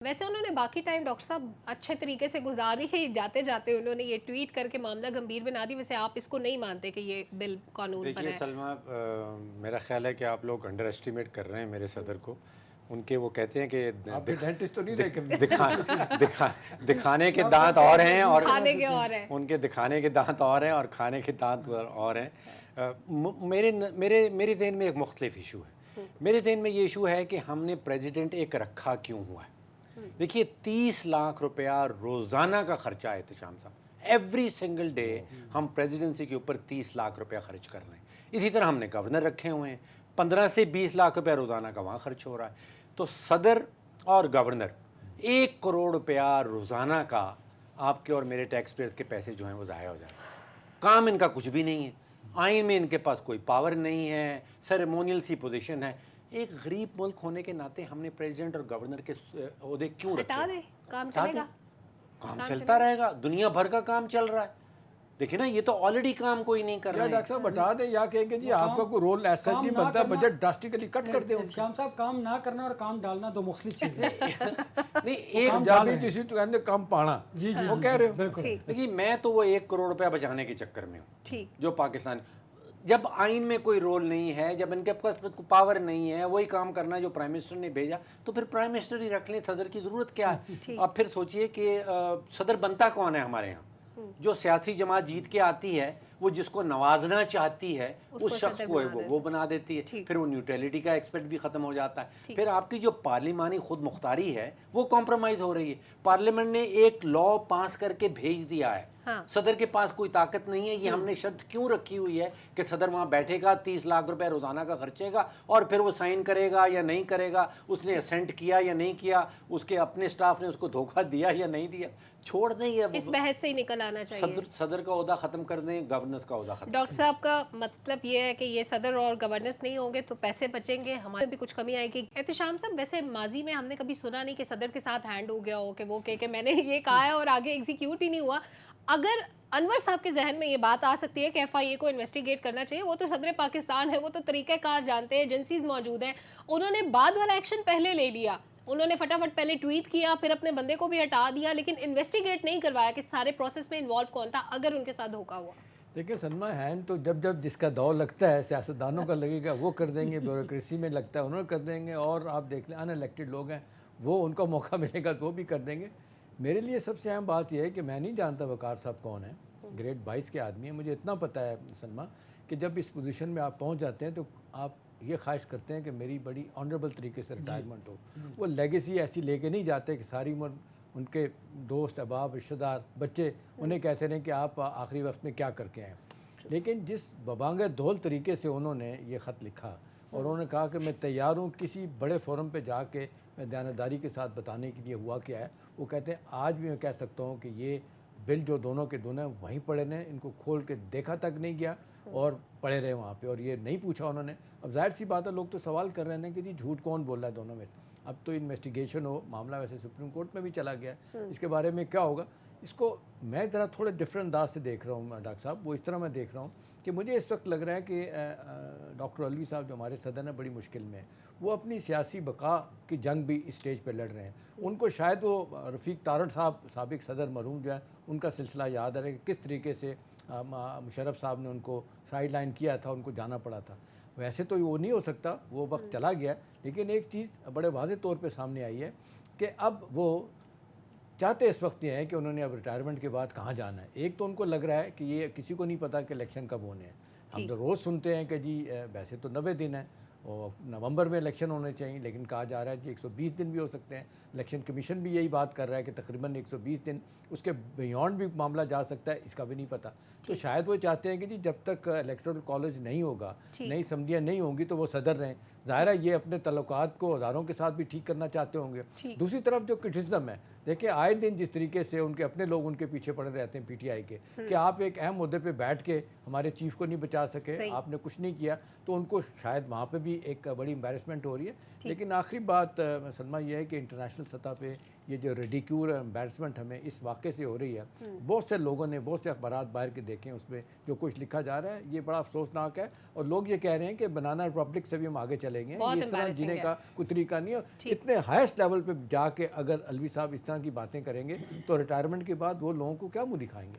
ویسے انہوں نے باقی ٹائم ڈاکٹر صاحب اچھے طریقے سے گزاری ہے، جاتے جاتے انہوں نے یہ ٹویٹ کر کے معاملہ گمبھیر بنا دی. ویسے آپ اس کو نہیں مانتے کہ یہ بل قانون پر دیکھیے ہے؟ سلمہ، میرا خیال ہے کہ آپ لوگ انڈر اسٹیمیٹ کر رہے ہیں میرے صدر کو. ان کے وہ کہتے ہیں کہ ڈینٹسٹ تو نہیں لے کے دکھانے کے دانت اور ہیں اور کھانے کے اور ہیں. ان کے دکھانے کے دانت اور ہیں اور کھانے کے دانت اور ہیں. میرے ذہن میں ایک مختلف ایشو ہے. میرے ذہن میں یہ ایشو ہے کہ ہم نے پریزیڈنٹ ایک رکھا کیوں ہوا ہے. دیکھیے 30 لاکھ روپیہ روزانہ کا خرچہ ہے احتشام صاحب. ایوری سنگل ڈے ہم پریزیڈنسی کے اوپر 30 لاکھ روپیہ خرچ کر رہے ہیں. اسی طرح ہم نے گورنر رکھے ہوئے ہیں، 15 سے 20 لاکھ روپیہ روزانہ کا وہاں خرچ ہو رہا ہے. تو صدر اور گورنر 1 کروڑ روپیہ روزانہ کا آپ کے اور میرے ٹیکس پیئرز کے پیسے جو ہیں وہ ضائع ہو جائیں. کام ان کا کچھ بھی نہیں ہے، آئین میں ان کے پاس کوئی پاور نہیں ہے، سیریمونیل سی پوزیشن ہے. ایک غریب ملک ہونے کے ناطے ہم نے پریزیڈنٹ اور گورنر کے عہدے کیوں رکھے؟ ہٹا دیں، کام چلے گا. کام چلتا رہے گا، دنیا بھر کا کام چل رہا ہے. دیکھیں نا، یہ تو آلریڈی کام کوئی نہیں کر رہے ہیں. ڈاکٹر صاحب بتا دیں یا کہیں کہ جی آپ کا کوئی رول ایسا نہیں بنتا، بجٹ ڈراسٹیکلی کٹ کر دیں. شام صاحب کام نہ کرنا اور کام ڈالنا دو مختلف چیزیں نہیں، ایک پنجابی جسی تو کہتے کام پانا، جی جی وہ کہہ رہے ہو. بالکل. دیکھیے میں تو وہ 1 کروڑ روپیہ بچانے کے چکر میں ہوں. جو پاکستان، جب آئین میں کوئی رول نہیں ہے، جب ان کے پاس پاور نہیں ہے، وہی کام کرنا جو پرائم منسٹر نے بھیجا، تو پھر پرائم منسٹر ہی رکھ لیں. صدر کی ضرورت کیا ہے؟ اب پھر سوچئے کہ صدر بنتا کون ہے ہمارے یہاں؟ جو سیاسی جماعت جیت کے آتی ہے، وہ جس کو نوازنا چاہتی ہے اس شخص کو وہ بنا دیتی ہے. پھر وہ نیوٹرلٹی کا ایکسپیکٹ بھی ختم ہو جاتا ہے. پھر آپ کی جو پارلیمانی خود مختاری ہے وہ کمپرومائز ہو رہی ہے. پارلیمنٹ نے ایک لا پاس کر کے بھیج دیا ہے، صدر کے پاس کوئی طاقت نہیں ہے. یہ ہم نے شرط کیوں رکھی ہوئی ہے کہ صدر وہاں بیٹھے گا، 30 لاکھ روپے روزانہ کا خرچے گا، اور پھر وہ سائن کرے گا یا نہیں کرے گا، اس نے اسینٹ کیا یا نہیں کیا، اس کے اپنے سٹاف نے اس کو دھوکہ دیا یا نہیں دیا. چھوڑ دیں. یہ اس بحث سے ہی نکل آنا چاہیے. صدر کا عہدہ ختم کر دیں، گورننس کا عہدہ ختم. ڈاکٹر صاحب کا مطلب یہ ہے کہ یہ صدر اور گورننس نہیں ہوں گے تو پیسے بچیں گے، ہمارے بھی کچھ کمی آئے گی. احتشام صاحب، ویسے ماضی میں ہم نے کبھی سنا نہیں کہ صدر کے ساتھ ہینڈ ہو گیا ہو کہ وہ کہ میں نے یہ کہا ہے اور آگے ایگزیکیوٹ ہی نہیں ہوا. اگر انور صاحب کے ذہن میں یہ بات آ سکتی ہے کہ ایف آئی اے کو انویسٹیگیٹ کرنا چاہیے، وہ تو صدر پاکستان ہے، وہ تو طریقہ کار جانتے ہیں، ایجنسیز موجود ہیں. انہوں نے بعد والا ایکشن پہلے لے لیا، انہوں نے فٹافٹ پہلے ٹویٹ کیا، پھر اپنے بندے کو بھی ہٹا دیا، لیکن انویسٹیگیٹ نہیں کروایا کہ سارے پروسیس میں انوالو کون تھا اگر ان کے ساتھ دھوکا ہوا. دیکھیں سلمہ، ہینڈ تو جب جس کا دور لگتا ہے سیاستدانوں کا لگے گا وہ کر دیں گے، بیوروکریسی میں لگتا ہے انہوں نے کر دیں گے، اور آپ دیکھ لیں ان الیکٹڈ لوگ ہیں وہ ان کو موقع ملے گا تو وہ بھی کر دیں گے. میرے لیے سب سے اہم بات یہ ہے کہ میں نہیں جانتا وقار صاحب کون ہیں، گریڈ 22 کے آدمی ہیں. مجھے اتنا پتہ ہے سلمہ کہ جب اس پوزیشن میں آپ پہنچ جاتے ہیں تو آپ یہ خواہش کرتے ہیں کہ میری بڑی آنریبل طریقے سے ریٹائرمنٹ ہو. وہ لیگیسی ایسی لے کے نہیں جاتے کہ ساری عمر ان کے دوست احباب رشتہ دار بچے انہیں کہتے رہیں کہ آپ آخری وقت میں کیا کر کے آئیں. لیکن جس ببانگ دھول طریقے سے انہوں نے یہ خط لکھا اور انہوں نے کہا کہ میں تیار ہوں کسی بڑے فورم پہ جا کے میں دیانتداری کے ساتھ بتانے کے لیے ہوا کیا ہے. وہ کہتے ہیں آج بھی میں کہہ سکتا ہوں کہ یہ بل جو دونوں کے دونوں ہیں وہیں پڑے رہے، ان کو کھول کے دیکھا تک نہیں گیا اور پڑے رہے وہاں پہ، اور یہ نہیں پوچھا انہوں نے. اب ظاہر سی بات ہے لوگ تو سوال کر رہے ہیں کہ جی جھوٹ کون بول رہا ہے دونوں میں سے. اب تو انویسٹیگیشن ہو، معاملہ ویسے سپریم کورٹ میں بھی چلا گیا، اس کے بارے میں کیا ہوگا. اس کو میں ذرا تھوڑے ڈفرینٹ انداز سے دیکھ رہا ہوں ڈاکٹر صاحب. وہ اس طرح میں دیکھ رہا ہوں کہ مجھے اس وقت لگ رہا ہے کہ ڈاکٹر علوی صاحب جو ہمارے صدر ہیں بڑی مشکل میں ہیں. وہ اپنی سیاسی بقا کی جنگ بھی اس اسٹیج پہ لڑ رہے ہیں. ان کو شاید وہ رفیق تارڑ صاحب سابق صدر مرحوم جو ہے ان کا سلسلہ یاد ہے کہ کس طریقے سے مشرف صاحب نے ان کو سائیڈ لائن کیا تھا، ان کو جانا پڑا تھا. ویسے تو وہ نہیں ہو سکتا، وہ وقت چلا گیا. لیکن ایک چیز بڑے واضح طور پہ سامنے آئی ہے کہ اب وہ چاہتے اس وقت یہ ہے کہ انہوں نے اب ریٹائرمنٹ کے بعد کہاں جانا ہے. ایک تو ان کو لگ رہا ہے کہ یہ کسی کو نہیں پتا کہ الیکشن کب ہونے ہیں. ہم تو روز سنتے ہیں کہ جی ویسے تو 90 دن ہیں اور نومبر میں الیکشن ہونے چاہیے، لیکن کہا جا رہا ہے جی 120 دن بھی ہو سکتے ہیں. الیکشن کمیشن بھی یہی بات کر رہا ہے کہ تقریباً 120 دن، اس کے بیونڈ بھی معاملہ جا سکتا ہے، اس کا بھی نہیں پتہ. تو شاید وہ چاہتے ہیں کہ جی جب تک الیکٹورل کالج نہیں ہوگا، نئی اسمبلیاں نہیں ہوں گی تو وہ صدر رہیں. ظاہر ہے یہ اپنے تعلقات کو اداروں کے ساتھ بھی ٹھیک کرنا چاہتے ہوں گے. دوسری طرف جو کرٹیسزم ہے، دیکھیں آئے دن جس طریقے سے ان کے اپنے لوگ ان کے پیچھے پڑے رہتے ہیں پی ٹی آئی کے کہ آپ ایک اہم عہدے پہ بیٹھ کے ہمارے چیف کو نہیں بچا سکے، آپ نے کچھ نہیں کیا، تو ان کو شاید وہاں پہ بھی ایک بڑی امبیرسمنٹ ہو رہی ہے. لیکن آخری بات سلمہ یہ ہے کہ انٹرنیشنل سطح پہ یہ جو ریڈیکیول اور امبیرسمنٹ ہمیں اس واقعے سے ہو رہی ہے، بہت سے لوگوں نے بہت سے اخبارات باہر کے دیکھیں، اس میں جو کچھ لکھا جا رہا ہے یہ بڑا افسوسناک ہے، اور لوگ یہ کہہ رہے ہیں کہ بنانا ریپبلک سے بھی ہم آگے چلیں گے، یہ اس طرح جینے کا کوئی طریقہ نہیں ہے۔ اتنے ہائیسٹ لیول پہ جا کے اگر الوی صاحب اس طرح کی باتیں کریں گے تو ریٹائرمنٹ کے بعد وہ لوگوں کو کیا منہ دکھائیں گے؟